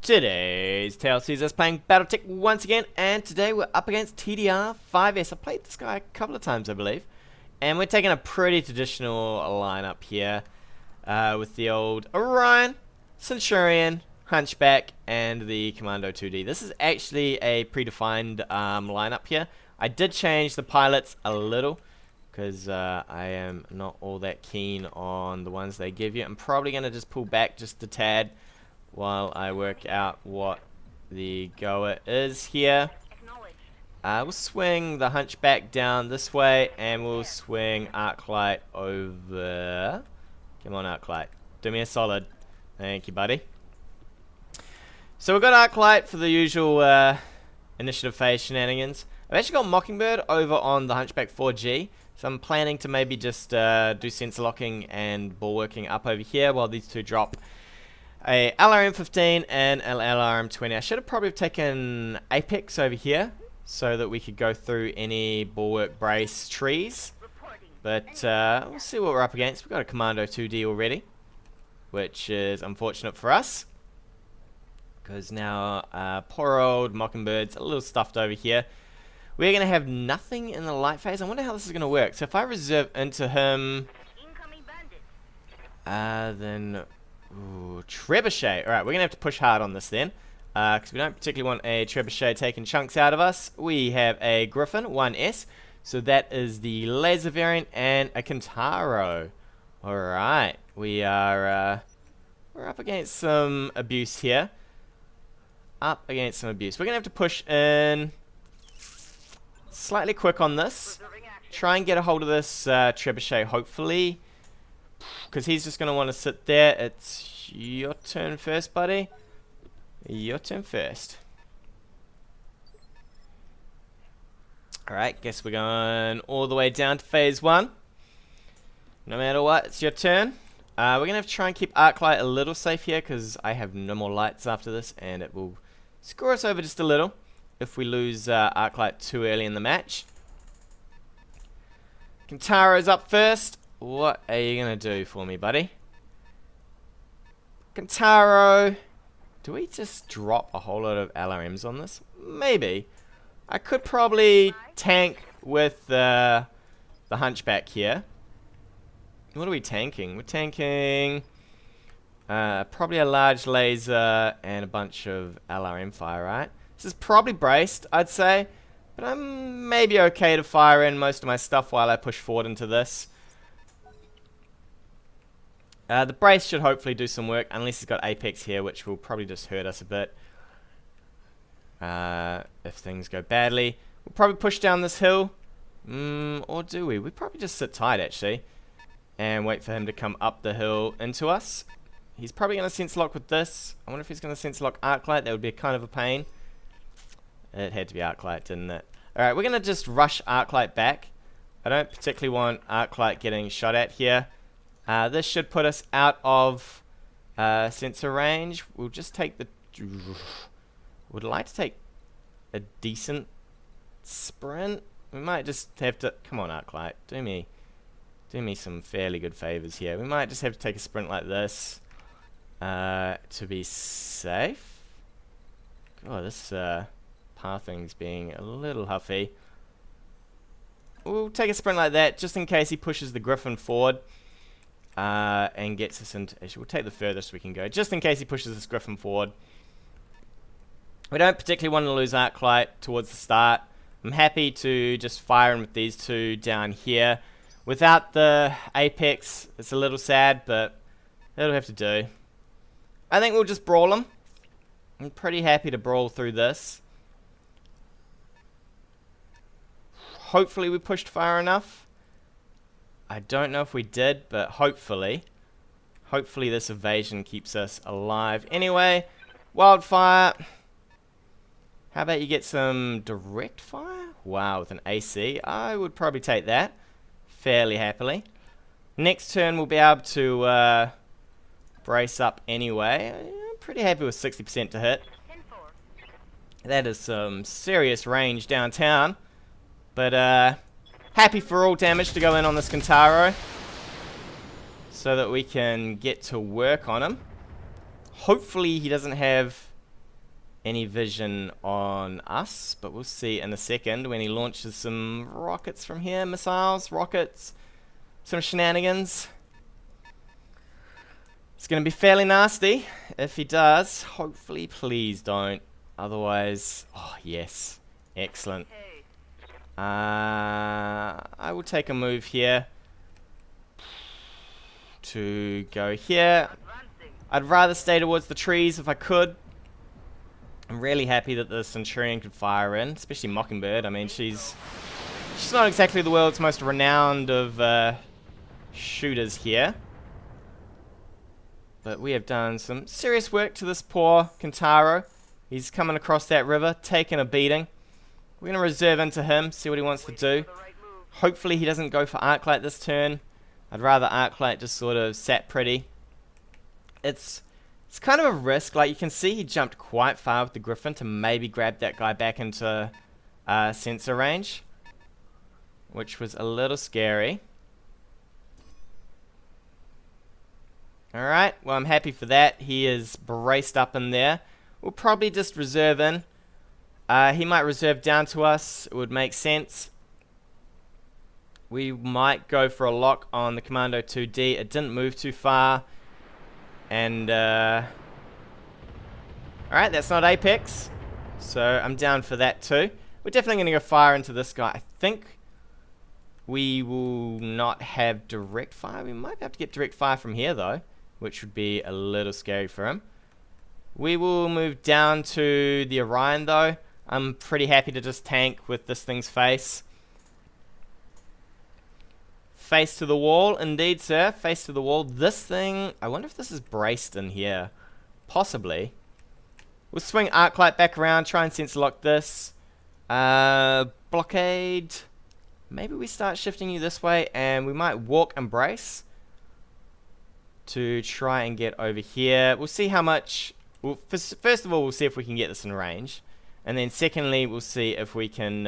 Today's tale sees us playing BattleTech once again, and today we're up against TDR5S. I played this guy a couple of times, I believe, and we're taking a pretty traditional lineup here with the old Orion, Centurion, Hunchback, and the Commando 2D. This is actually a predefined lineup here. I did change the pilots a little because I am not all that keen on the ones they give you. I'm probably going to just pull back just a tad while I work out what the goer is here. We'll swing the Hunchback down this way, and we'll swing Arclight over. Come on, Arclight. Do me a solid. Thank you, buddy. So we've got Arclight for the usual initiative phase shenanigans. I've actually got Mockingbird over on the Hunchback 4G, so I'm planning to maybe just do sensor locking and bulwarking up over here while these two drop a LRM-15 and an LRM-20. I should have probably taken Apex over here so that we could go through any bulwark brace trees. But we'll see what we're up against. We've got a Commando 2D already, which is unfortunate for us, because now poor old Mockingbird's a little stuffed over here. We're going to have nothing in the light phase. I wonder how this is going to work. So if I reserve into him, then... Ooh, Trebuchet. Alright, we're going to have to push hard on this then, because we don't particularly want a Trebuchet taking chunks out of us. We have a Griffin, 1S, so that is the laser variant, and a Kintaro. Alright, we're up against some abuse here. We're going to have to push in slightly quick on this. Try and get a hold of this Trebuchet, hopefully, because he's just going to want to sit there. It's your turn first, buddy. Your turn first. Alright, guess we're going all the way down to phase 1. No matter what, it's your turn. We're going to have to try and keep Arclight a little safe here, because I have no more lights after this, and it will screw us over just a little if we lose Arclight too early in the match. Kintaro's up first. What are you going to do for me, buddy? Kintaro. Do we just drop a whole lot of LRMs on this? Maybe. I could probably tank with the Hunchback here. What are we tanking? We're tanking probably a large laser and a bunch of LRM fire, right? This is probably braced, I'd say. But I'm maybe okay to fire in most of my stuff while I push forward into this. The brace should hopefully do some work, unless he's got Apex here, which will probably just hurt us a bit if things go badly. We'll probably push down this hill. Or do we? We probably just sit tight, actually, and wait for him to come up the hill into us. He's probably going to sense lock with this. I wonder if he's going to sense lock Arclight. That would be kind of a pain. It had to be Arclight, didn't it? Alright, we're going to just rush Arclight back. I don't particularly want Arclight getting shot at here. This should put us out of sensor range. We'll just take the... Would like to take a decent sprint. We might just have to... Come on, Arclight. Do me some fairly good favors here. We might just have to take a sprint like this to be safe. God, this pathing's being a little huffy. We'll take a sprint like that just in case he pushes the Griffin forward. And gets us into... Actually, we'll take the furthest we can go, just in case he pushes this Griffin forward. We don't particularly want to lose Arclight towards the start. I'm happy to just fire in with these two down here. Without the Apex, it's a little sad, but it'll have to do. I think we'll just brawl him. I'm pretty happy to brawl through this. Hopefully we pushed far enough. I don't know if we did, but hopefully this evasion keeps us alive. Anyway, wildfire. How about you get some direct fire? Wow, with an AC. I would probably take that fairly happily. Next turn we'll be able to brace up anyway. I'm pretty happy with 60% to hit. That is some serious range downtown. But happy for all damage to go in on this Kintaro, so that we can get to work on him. Hopefully he doesn't have any vision on us, but we'll see in a second when he launches some rockets from here. Missiles, rockets, some shenanigans. It's going to be fairly nasty if he does. Hopefully, please don't. Otherwise, oh yes, excellent. I will take a move here to go here. I'd rather stay towards the trees if I could. I'm really happy that the Centurion could fire in, especially Mockingbird. I mean, she's not exactly the world's most renowned of shooters here. But we have done some serious work to this poor Kentaro. He's coming across that river, taking a beating. We're going to reserve into him, see what he wants to do. Hopefully he doesn't go for Arclight this turn. I'd rather Arclight just sort of sat pretty. It's kind of a risk. Like, you can see he jumped quite far with the Griffin to maybe grab that guy back into sensor range, which was a little scary. Alright, well, I'm happy for that. He is braced up in there. We'll probably just reserve in. He might reserve down to us. It would make sense. We might go for a lock on the Commando 2D. It didn't move too far. And, alright, that's not Apex. So, I'm down for that too. We're definitely going to go fire into this guy. I think we will not have direct fire. We might have to get direct fire from here though, which would be a little scary for him. We will move down to the Orion though. I'm pretty happy to just tank with this thing's face. Face to the wall, indeed sir, face to the wall. This thing, I wonder if this is braced in here. Possibly. We'll swing Arclight back around, try and sense lock this. Blockade. Maybe we start shifting you this way and we might walk and brace to try and get over here. We'll see how much. Well, first of all, we'll see if we can get this in range. And then secondly, we'll see if we can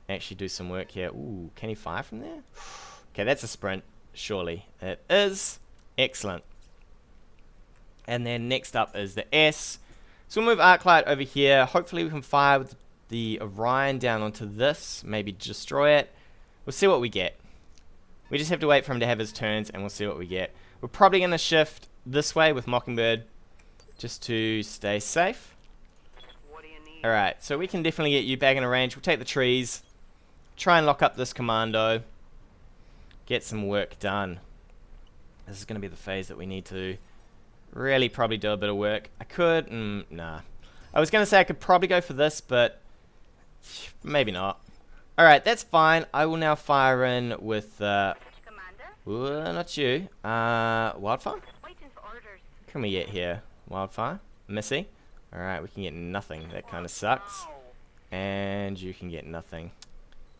actually do some work here. Ooh, can he fire from there? Okay, that's a sprint, surely. It is. Excellent. And then next up is the S. So we'll move Arclight over here. Hopefully we can fire with the Orion down onto this. Maybe destroy it. We'll see what we get. We just have to wait for him to have his turns and we'll see what we get. We're probably going to shift this way with Mockingbird just to stay safe. Alright, so we can definitely get you back in a range. We'll take the trees. Try and lock up this commando. Get some work done. This is going to be the phase that we need to really probably do a bit of work. I could, nah. I was going to say I could probably go for this, but maybe not. Alright, that's fine. I will now fire in with, not you. Wildfire? Can we get here? Wildfire? Missy? Alright, we can get nothing. That kind of sucks. And you can get nothing.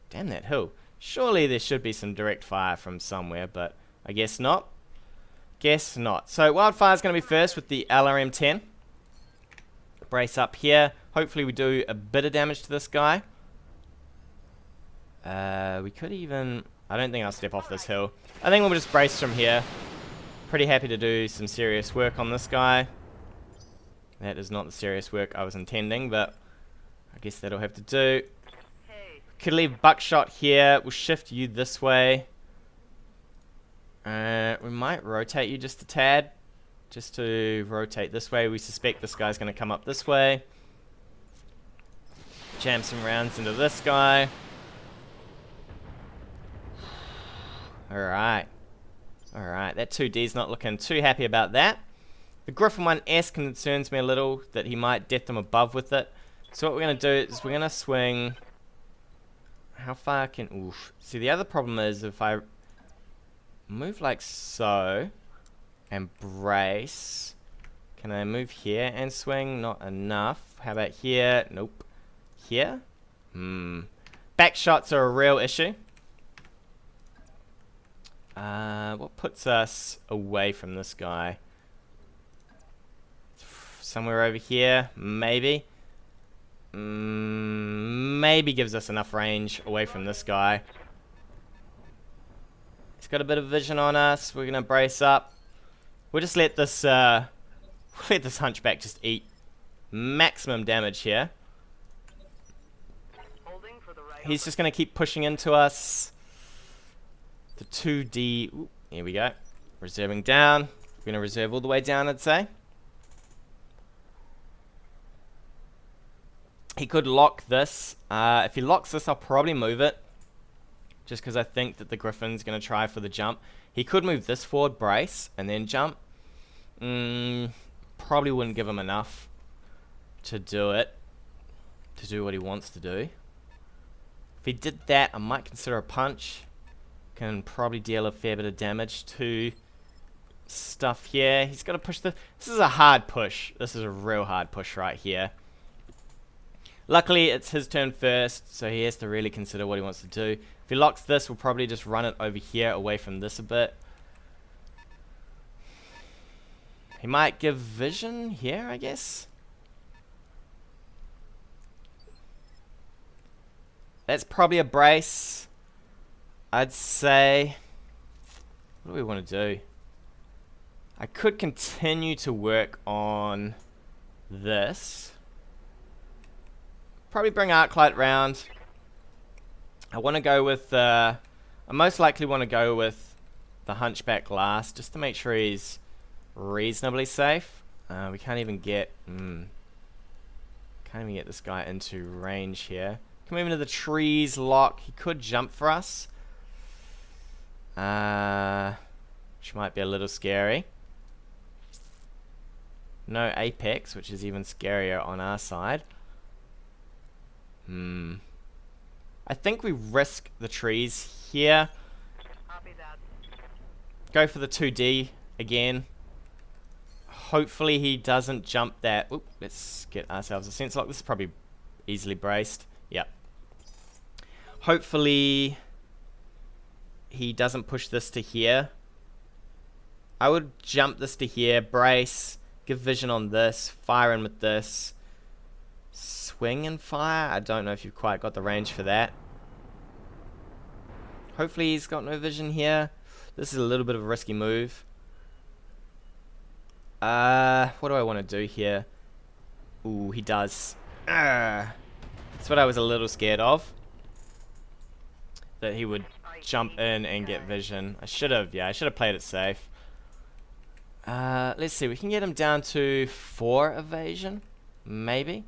Damn that hill. Surely there should be some direct fire from somewhere, but I guess not. Guess not. So Wildfire's going to be first with the LRM-10. Brace up here. Hopefully we do a bit of damage to this guy. We could even... I don't think I'll step off this hill. I think we'll just brace from here. Pretty happy to do some serious work on this guy. That is not the serious work I was intending, but I guess that'll have to do. Could leave Buckshot here. We'll shift you this way. We might rotate you just a tad. Just to rotate this way. We suspect this guy's going to come up this way. Jam some rounds into this guy. Alright. Alright, that 2D's not looking too happy about that. The Griffin 1S concerns me a little that he might death them above with it. So what we're going to do is we're going to swing... How far can... Oof. See, the other problem is if I move like so and brace... Can I move here and swing? Not enough. How about here? Nope. Here? Back shots are a real issue. What puts us away from this guy? Somewhere over here, maybe. Maybe gives us enough range away from this guy. He's got a bit of vision on us. We're gonna brace up. We'll just let this Hunchback just eat maximum damage here. He's just going to keep pushing into us. The 2D. Ooh, here we go. Reserving down. We're going to reserve all the way down, I'd say. He could lock this. If he locks this, I'll probably move it. Just because I think that the Griffin's going to try for the jump. He could move this forward, brace, and then jump. Probably wouldn't give him enough to do it. To do what he wants to do. If he did that, I might consider a punch. Can probably deal a fair bit of damage to stuff here. He's got to push the... This is a hard push. This is a real hard push right here. Luckily, it's his turn first, so he has to really consider what he wants to do. If he locks this, we'll probably just run it over here, away from this a bit. He might give vision here, I guess. That's probably a brace, I'd say. What do we want to do? I could continue to work on this. Probably bring Arclight round. I want to go with, I most likely want to go with the Hunchback last, just to make sure he's reasonably safe. We can't even get, can't even get this guy into range here. Can move into the trees, lock. He could jump for us, which might be a little scary. No apex, which is even scarier on our side. I think we risk the trees here. Go for the 2D again. Hopefully he doesn't jump that. Oop, let's get ourselves a sense lock. This is probably easily braced. Yep. Hopefully he doesn't push this to here. I would jump this to here, brace, give vision on this, fire in with this. Swing and fire. I don't know if you've quite got the range for that. Hopefully he's got no vision here. This is a little bit of a risky move. What do I want to do here? Ooh, he does. That's what I was a little scared of. That he would jump in and get vision. I should have played it safe. Let's see, we can get him down to 4 evasion. Maybe.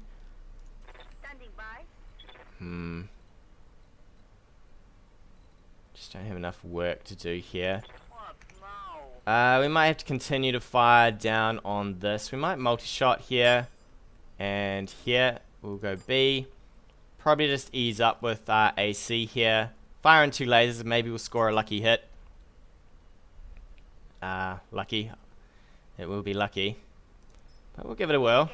Just don't have enough work to do here. We might have to continue to fire down on this. We might multi-shot here. And here, we'll go B. Probably just ease up with our AC here. Fire in 2 lasers, maybe we'll score a lucky hit. Lucky. It will be lucky. But we'll give it a whirl.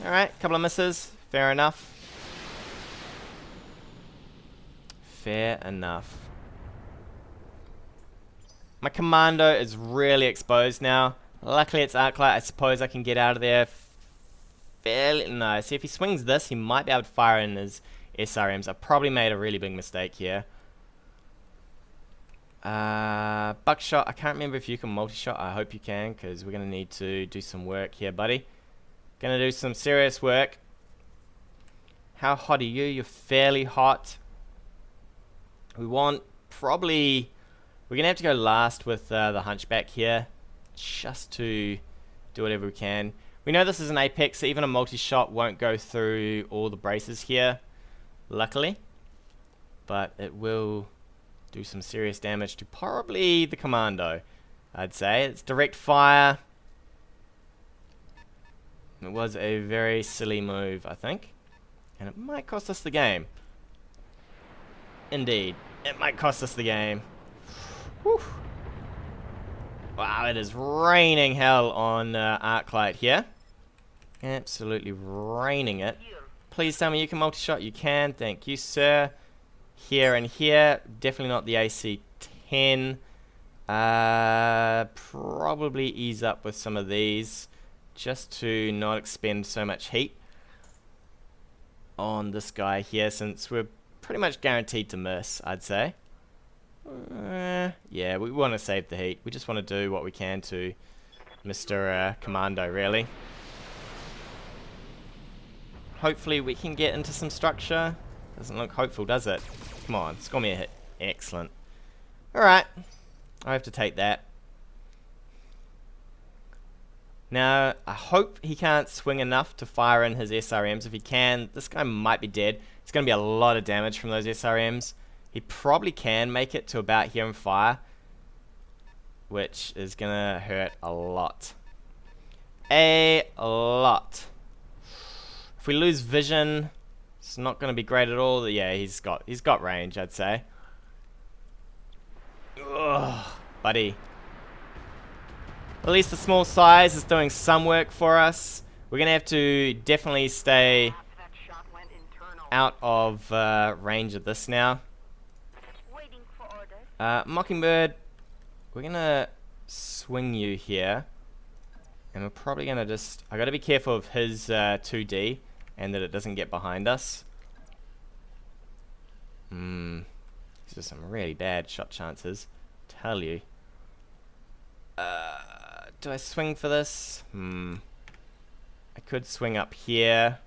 Alright, couple of misses. Fair enough. Fair enough. My commando is really exposed now. Luckily it's Arclight. I suppose I can get out of there fairly... No, see if he swings this, he might be able to fire in his SRMs. I've probably made a really big mistake here. Buckshot. I can't remember if you can multi-shot. I hope you can, because we're going to need to do some work here, buddy. Gonna do some serious work. How hot are you? You're fairly hot. We want probably... We're gonna have to go last with the Hunchback here, just to do whatever we can. We know this is an apex, so even a multi-shot won't go through all the braces here, luckily. But it will do some serious damage to probably the commando, I'd say. It's direct fire. It was a very silly move, I think. And it might cost us the game. Indeed. It might cost us the game. Whew. Wow, it is raining hell on Arclight here. Absolutely raining it. Please tell me you can multi-shot. You can. Thank you, sir. Here and here. Definitely not the AC-10. Probably ease up with some of these, just to not expend so much heat on this guy here, since we're pretty much guaranteed to miss, I'd say. Yeah, we want to save the heat. We just want to do what we can to Mr. Commando, really. Hopefully we can get into some structure. Doesn't look hopeful, does it? Come on, score me a hit. Excellent. Alright. I have to take that. Now, I hope he can't swing enough to fire in his SRMs. If he can, this guy might be dead. It's going to be a lot of damage from those SRMs. He probably can make it to about here and fire, which is going to hurt a lot. A lot. If we lose vision, it's not going to be great at all. Yeah, he's got range, I'd say. Ugh, buddy. At least the small size is doing some work for us. We're going to have to definitely stay out of range of this now. Mockingbird, we're going to swing you here. And we're probably going to just... I got to be careful of his 2D and that it doesn't get behind us. These are some really bad shot chances. Tell you. Do I swing for this? I could swing up here.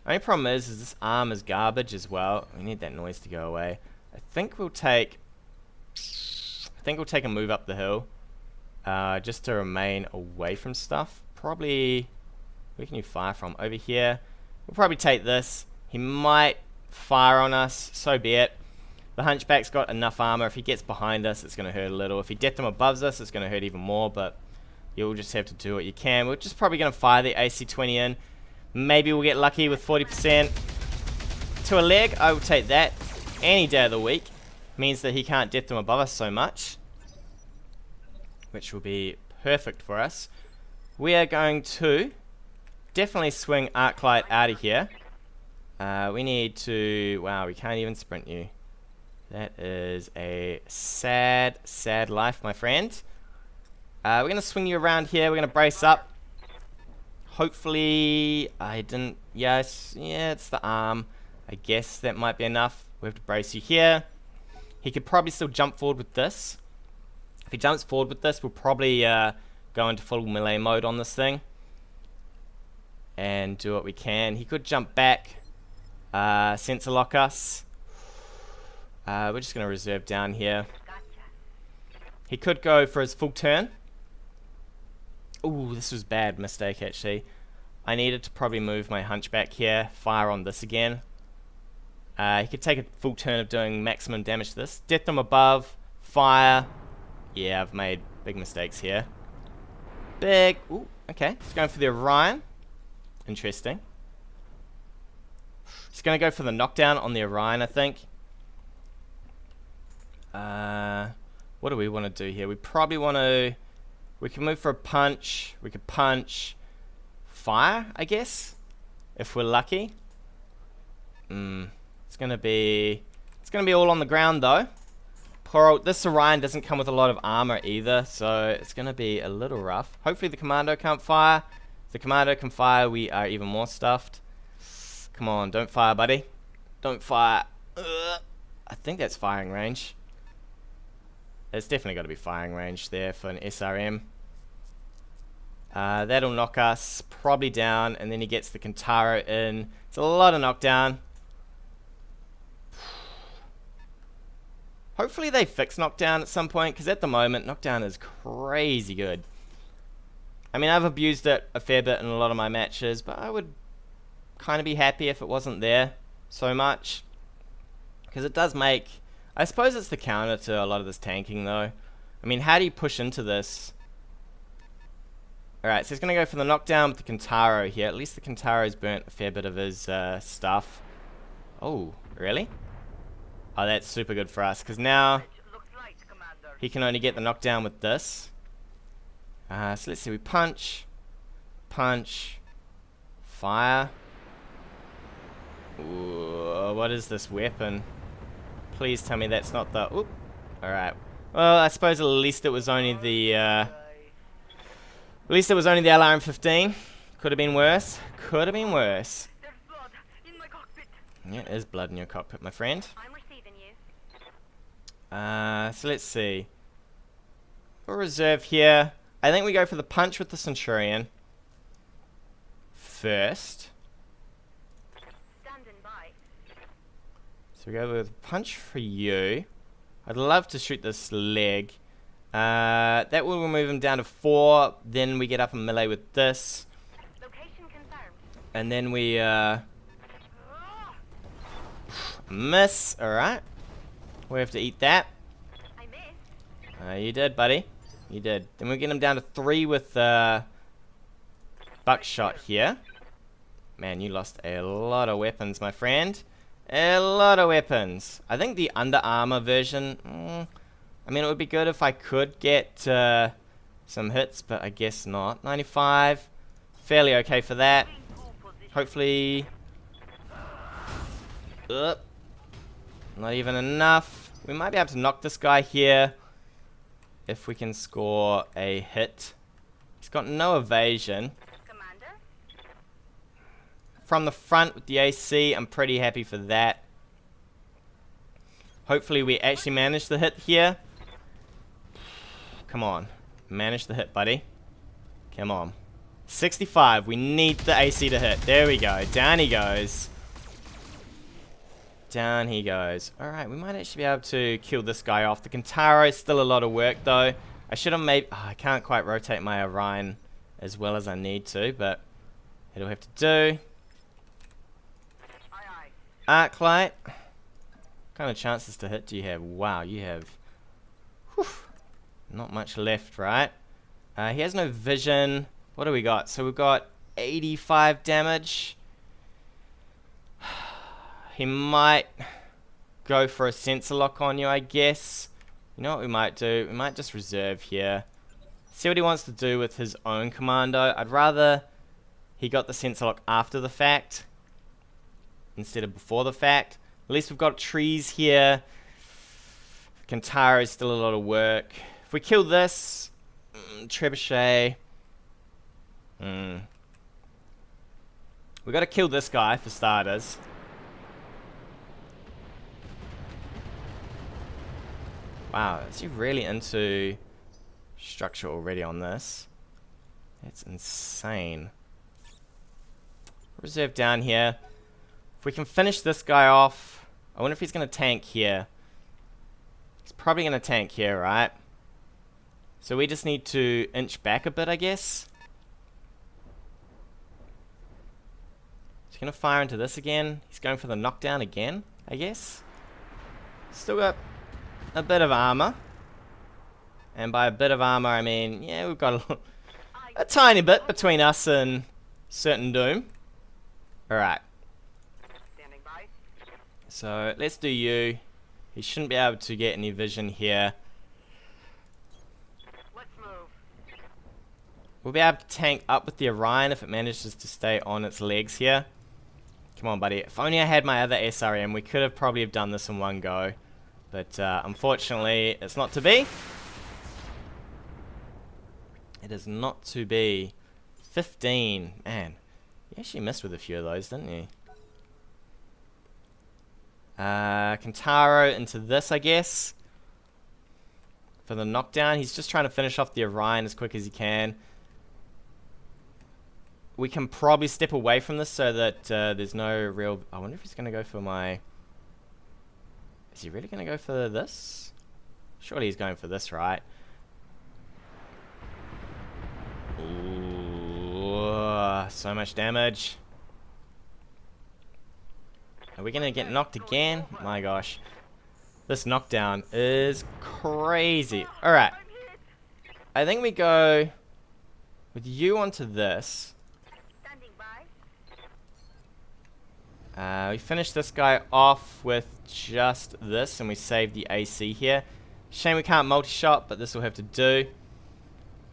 Only problem is this arm is garbage as well. We need that noise to go away. I think we'll take a move up the hill, just to remain away from stuff. Probably, where can you fire from? Over here. We'll probably take this. He might fire on us. So be it. The Hunchback's got enough armor. If he gets behind us, it's going to hurt a little. If he death him above us, it's going to hurt even more, but you'll just have to do what you can. We're just probably going to fire the AC-20 in. Maybe we'll get lucky with 40% to a leg. I will take that any day of the week. Means that he can't death him above us so much, which will be perfect for us. We are going to definitely swing Arclight out of here. We need to... Wow, we can't even sprint you. That is a sad, sad life, my friend. We're going to swing you around here. We're going to brace up. Hopefully, I didn't... Yes, yeah, it's the arm. I guess that might be enough. We have to brace you here. He could probably still jump forward with this. If he jumps forward with this, we'll probably go into full melee mode on this thing. And do what we can. He could jump back. Sensor lock us. We're just going to reserve down here. He could go for his full turn. Ooh, this was a bad mistake actually. I needed to probably move my Hunchback here. Fire on this again. He could take a full turn of doing maximum damage to this. Death them above. Fire. Yeah, I've made big mistakes here. Big. Ooh, okay. He's going for the Orion. Interesting. He's going to go for the knockdown on the Orion, I think. What do we want to do here? We probably want to... We can move for a punch. We could punch. Fire, I guess. If we're lucky. It's gonna be all on the ground though. Poor old, this Orion doesn't come with a lot of armor either, so it's gonna be a little rough. Hopefully the Commando can't fire. If the Commando can fire, we are even more stuffed. Come on, don't fire, buddy. Don't fire. I think that's firing range. There's definitely got to be firing range there for an SRM. That'll knock us probably down, and then he gets the Kintaro in. It's a lot of knockdown. Hopefully they fix knockdown at some point, because at the moment, knockdown is crazy good. I mean, I've abused it a fair bit in a lot of my matches, but I would kind of be happy if it wasn't there so much. Because it does make... I suppose it's the counter to a lot of this tanking, though. I mean, how do you push into this? Alright, so he's going to go for the knockdown with the Kintaro here. At least the Kintaro's burnt a fair bit of his stuff. Oh, really? Oh, that's super good for us, because now he can only get the knockdown with this. So let's see, we punch, punch, fire. Ooh, what is this weapon? Please tell me that's not the... Oop. Alright. Well, I suppose at least it was only the... At least it was only the LRM-15. Could have been worse. Could have been worse. There's blood in my cockpit. Yeah, there's blood in your cockpit, my friend. I'm receiving you. So let's see. We'll reserve here. I think we go for the punch with the Centurion first. Standing by. So we go with punch for you. I'd love to shoot this leg. That will remove him down to 4. Then we get up in melee with this. Location confirmed. And then we miss. Alright. We have to eat that. I missed. You did, buddy. You did. Then we get him down to 3 with buckshot here. Man, you lost a lot of weapons, my friend. A lot of weapons. I think the under armor version, I mean, it would be good if I could get some hits, but I guess not. 95. Fairly okay for that. Hopefully. Not even enough. We might be able to knock this guy here if we can score a hit. He's got no evasion. Commander. From the front with the AC, I'm pretty happy for that. Hopefully we actually manage the hit here. Come on. Manage the hit, buddy. Come on. 65. We need the AC to hit. There we go. Down he goes. Down he goes. Alright, we might actually be able to kill this guy off. The Kintaro is still a lot of work, though. I should have made... I can't quite rotate my Orion as well as I need to, but it'll have to do. Aye, aye. Arclight. What kind of chances to hit do you have? Wow, you have... Whew, not much left, right? He has no vision. What do we got? So we've got 85 damage. He might go for a sensor lock on you, I guess. You know what we might do? We might just reserve here. See what he wants to do with his own commando. I'd rather he got the sensor lock after the fact instead of before the fact. At least we've got trees here. Kintaro is still a lot of work. If we kill this, Trebuchet. We got to kill this guy for starters. Wow, is he really into structure already on this? That's insane. Reserve down here. If we can finish this guy off, I wonder if he's going to tank here. He's probably going to tank here, right? So we just need to inch back a bit, I guess. He's going to fire into this again. He's going for the knockdown again, I guess. Still got a bit of armor. And by a bit of armor, I mean, yeah, we've got a tiny bit between us and certain doom. Alright. Standing by. So, let's do you. He shouldn't be able to get any vision here. Let's move. We'll be able to tank up with the Orion if it manages to stay on its legs here. Come on, buddy. If only I had my other SRM, we could have probably have done this in one go. But unfortunately, it's not to be. It is not to be. 15. Man, you actually missed with a few of those, didn't you? Kintaro into this, I guess. For the knockdown. He's just trying to finish off the Orion as quick as he can. We can probably step away from this so that there's no real... I wonder if he's going to go for my... Is he really going to go for this? Surely he's going for this, right? Ooh, so much damage. Are we going to get knocked again? My gosh. This knockdown is crazy. Alright. I think we go with you onto this. Standing by. We finish this guy off with just this, and we save the AC here. Shame we can't multi-shot, but this will have to do.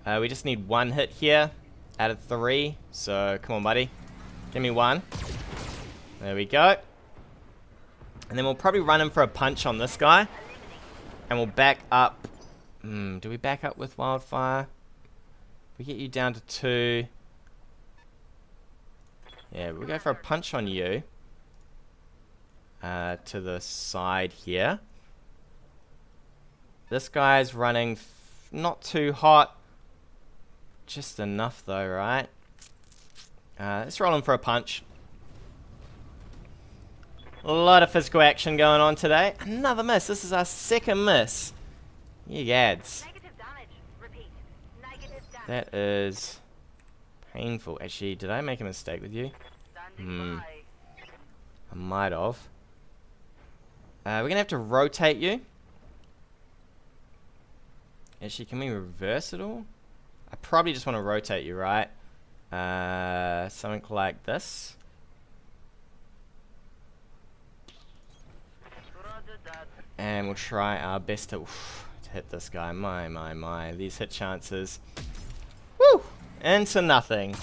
We just need one hit here out of 3. So, come on, buddy. Give me one. There we go. And then we'll probably run him for a punch on this guy. And we'll back up. Do we back up with Wildfire? We get you down to 2. Yeah, we'll go for a punch on you. To the side here. This guy's running not too hot. just enough though, right? Let's roll him for a punch. A lot of physical action going on today. Another miss. This is our second miss. You gads. Negative damage. Repeat. Negative damage. That is painful. Actually, did I make a mistake with you? Standing by. I might have. We're going to have to rotate you. Actually, can we reverse it all? I probably just want to rotate you, right? Something like this. Roger that. And we'll try our best to hit this guy. My. These hit chances. Woo! Into nothing.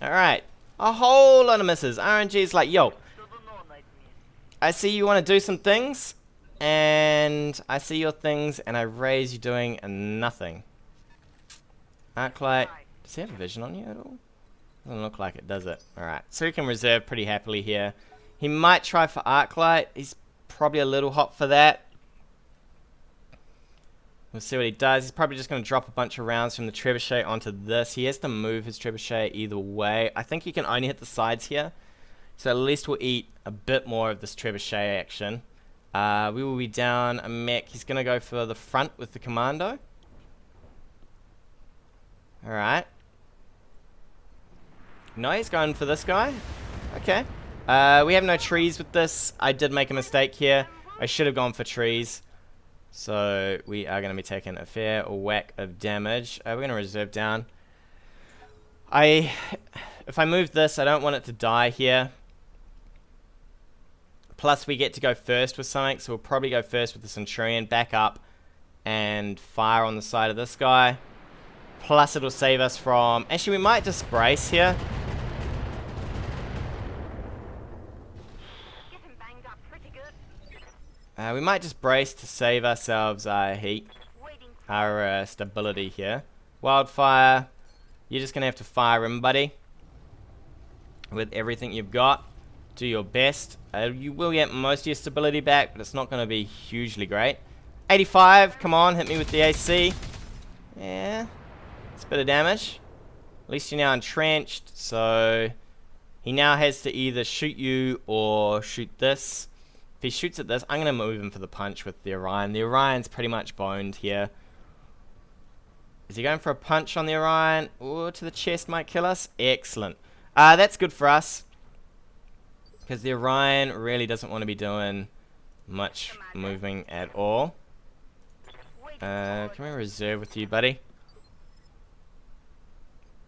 Alright. A whole lot of misses. RNG's like, yo, To the north, nightmare. I see you want to do some things. And I see your things, and I raise you doing nothing. Arclight. Does he have a vision on you at all? Doesn't look like it, does it? Alright. So he can reserve pretty happily here. He might try for Arclight. He's probably a little hot for that. We'll see what he does. He's probably just going to drop a bunch of rounds from the trebuchet onto this. He has to move his trebuchet either way. I think he can only hit the sides here. So at least we'll eat a bit more of this trebuchet action. We will be down a mech. He's going to go for the front with the commando. Alright. No, he's going for this guy. Okay. We have no trees with this. I did make a mistake here. I should have gone for trees. So we are going to be taking a fair whack of damage. We're going to reserve down. If I move this, I don't want it to die here. Plus we get to go first with something, so we'll probably go first with the Centurion, back up, and fire on the side of this guy. Plus it'll save us from... Actually, we might just brace here. Getting banged up pretty good. We might just brace to save ourselves our heat, Waiting. our stability here. Wildfire, you're just going to have to fire him, buddy. With everything you've got. Do your best. You will get most of your stability back, but it's not going to be hugely great. 85, come on, hit me with the AC. Yeah, it's a bit of damage. At least you're now entrenched, so he now has to either shoot you or shoot this. If he shoots at this, I'm going to move him for the punch with the Orion. The Orion's pretty much boned here. Is he going for a punch on the Orion? Ooh, to the chest might kill us. Excellent. That's good for us. Because the Orion really doesn't want to be doing much moving at all. Can we reserve with you, buddy?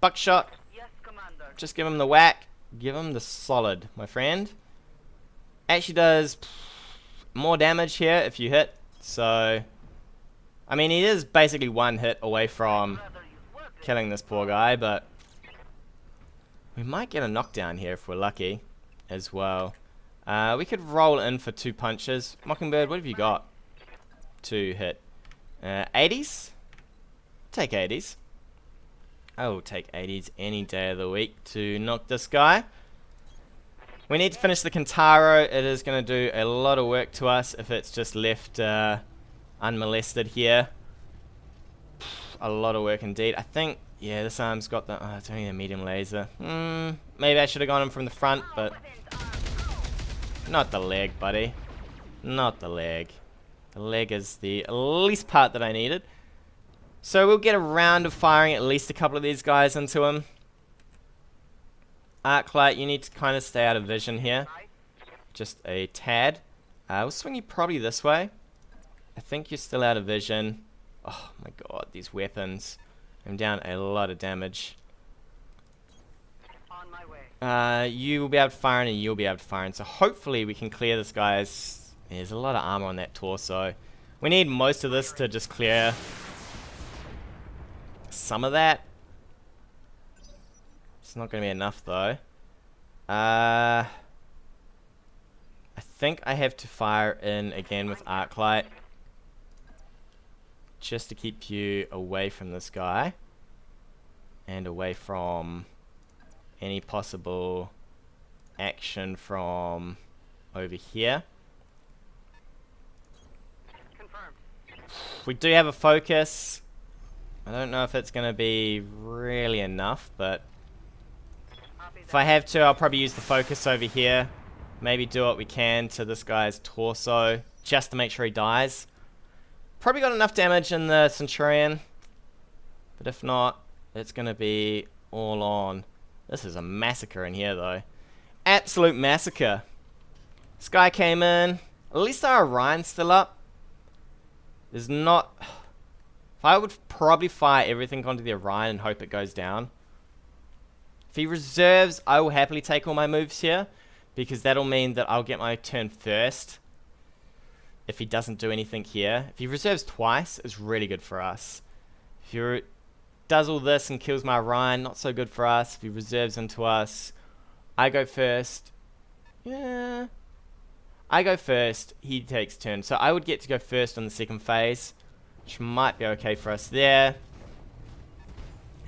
Buckshot. Yes, Commander. Just give him the whack. Give him the solid, my friend. Actually does more damage here if you hit. So, I mean, he is basically one hit away from Rather use work. killing this poor guy, but we might get a knockdown here if we're lucky as well. We could roll in for 2 punches. Mockingbird, what have you got to hit? 80s? Take 80s. I will take 80s any day of the week to knock this guy. We need to finish the Kintaro. It is going to do a lot of work to us if it's just left unmolested here. A lot of work indeed. I think, yeah, this arm's got the... Oh, it's only a medium laser. Maybe I should have gone him from the front, but... Not the leg, buddy. Not the leg. The leg is the least part that I needed. So we'll get a round of firing at least a couple of these guys into him. Arclight, you need to kind of stay out of vision here. Just a tad. We'll swing you probably this way. I think you're still out of vision. Oh my god, these weapons. I'm down a lot of damage. On my way. You will be able to fire in and you'll be able to fire in. So hopefully we can clear this guy's... There's a lot of armor on that torso. We need most of this to just clear some of that. It's not going to be enough though. I think I have to fire in again with Arclight. Just to keep you away from this guy. And away from any possible action from over here. Confirmed. We do have a focus. I don't know if it's going to be really enough, but I'll be if I have to, I'll probably use the focus over here. Maybe do what we can to this guy's torso, just to make sure he dies. Probably got enough damage in the Centurion, but if not, it's going to be all on. This is a massacre in here, though. Absolute massacre. This guy came in. At least our Orion's still up. There's not... If I would probably fire everything onto the Orion and hope it goes down. If he reserves, I will happily take all my moves here, because that'll mean that I'll get my turn first. If he doesn't do anything here. If he reserves twice, it's really good for us. If he does all this and kills my Orion, not so good for us. If he reserves into us, I go first. Yeah. I go first, he takes turn. So I would get to go first on the second phase, which might be okay for us there.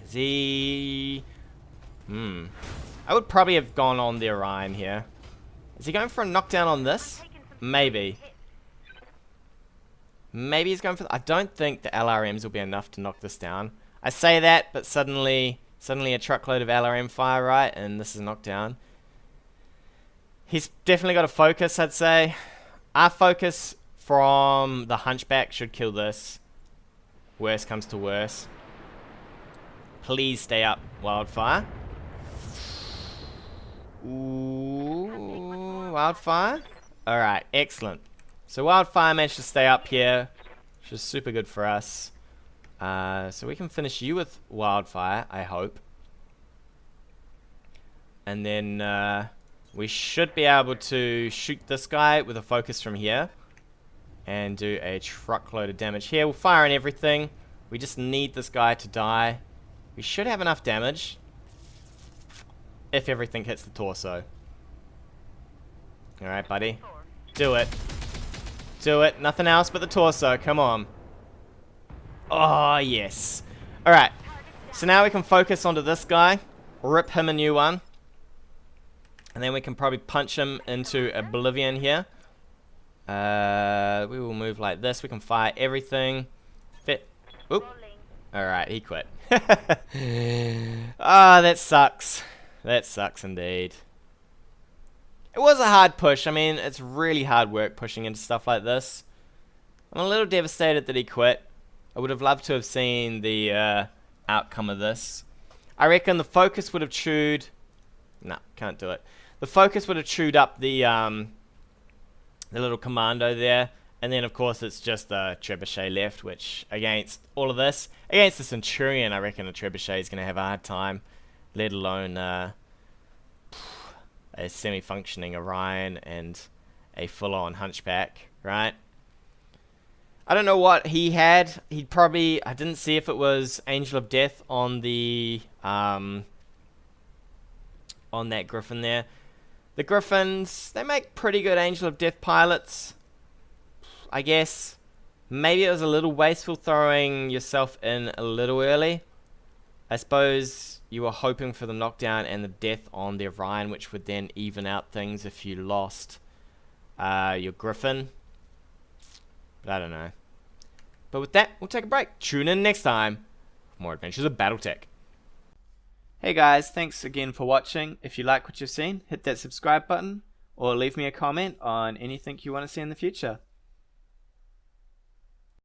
Is he... I would probably have gone on the Orion here. Is he going for a knockdown on this? Maybe. Maybe he's going for... I don't think the LRMs will be enough to knock this down. I say that, but suddenly a truckload of LRM fire, right? And this is a knockdown. He's definitely got a focus, I'd say. Our focus from the Hunchback should kill this. Worst comes to worst. Please stay up, Wildfire. Ooh, Wildfire. Alright, excellent. So Wildfire managed to stay up here, which is super good for us. So we can finish you with Wildfire, I hope. And then we should be able to shoot this guy with a focus from here. And do a truckload of damage here. We'll fire on everything. We just need this guy to die. We should have enough damage. If everything hits the torso. Alright, buddy. Do it. Do it. Nothing else but the torso. Come on. Oh, yes. Alright. So now we can focus onto this guy. Rip him a new one. And then we can probably punch him into oblivion here. We will move like this. We can fire everything. Fit. Oop. Alright, he quit. Ah, that sucks. That sucks indeed. It was a hard push. I mean, it's really hard work pushing into stuff like this. I'm a little devastated that he quit. I would have loved to have seen the outcome of this. I reckon the focus would have chewed... No, can't do it. The focus would have chewed up the little commando there. And then, of course, it's just the trebuchet left, which against all of this, against the Centurion, I reckon the trebuchet is going to have a hard time. Let alone a semi-functioning Orion and a full-on Hunchback, right? I don't know what he had. He'd probably... I didn't see if it was Angel of Death on the... on that Griffin there. The Griffins, they make pretty good Angel of Death pilots, I guess. Maybe it was a little wasteful throwing yourself in a little early. I suppose you were hoping for the knockdown and the death on the Orion, which would then even out things if you lost your Griffin. But I don't know. But with that, we'll take a break. Tune in next time for more adventures of BattleTech. Hey guys, thanks again for watching. If you like what you've seen, hit that subscribe button or leave me a comment on anything you want to see in the future.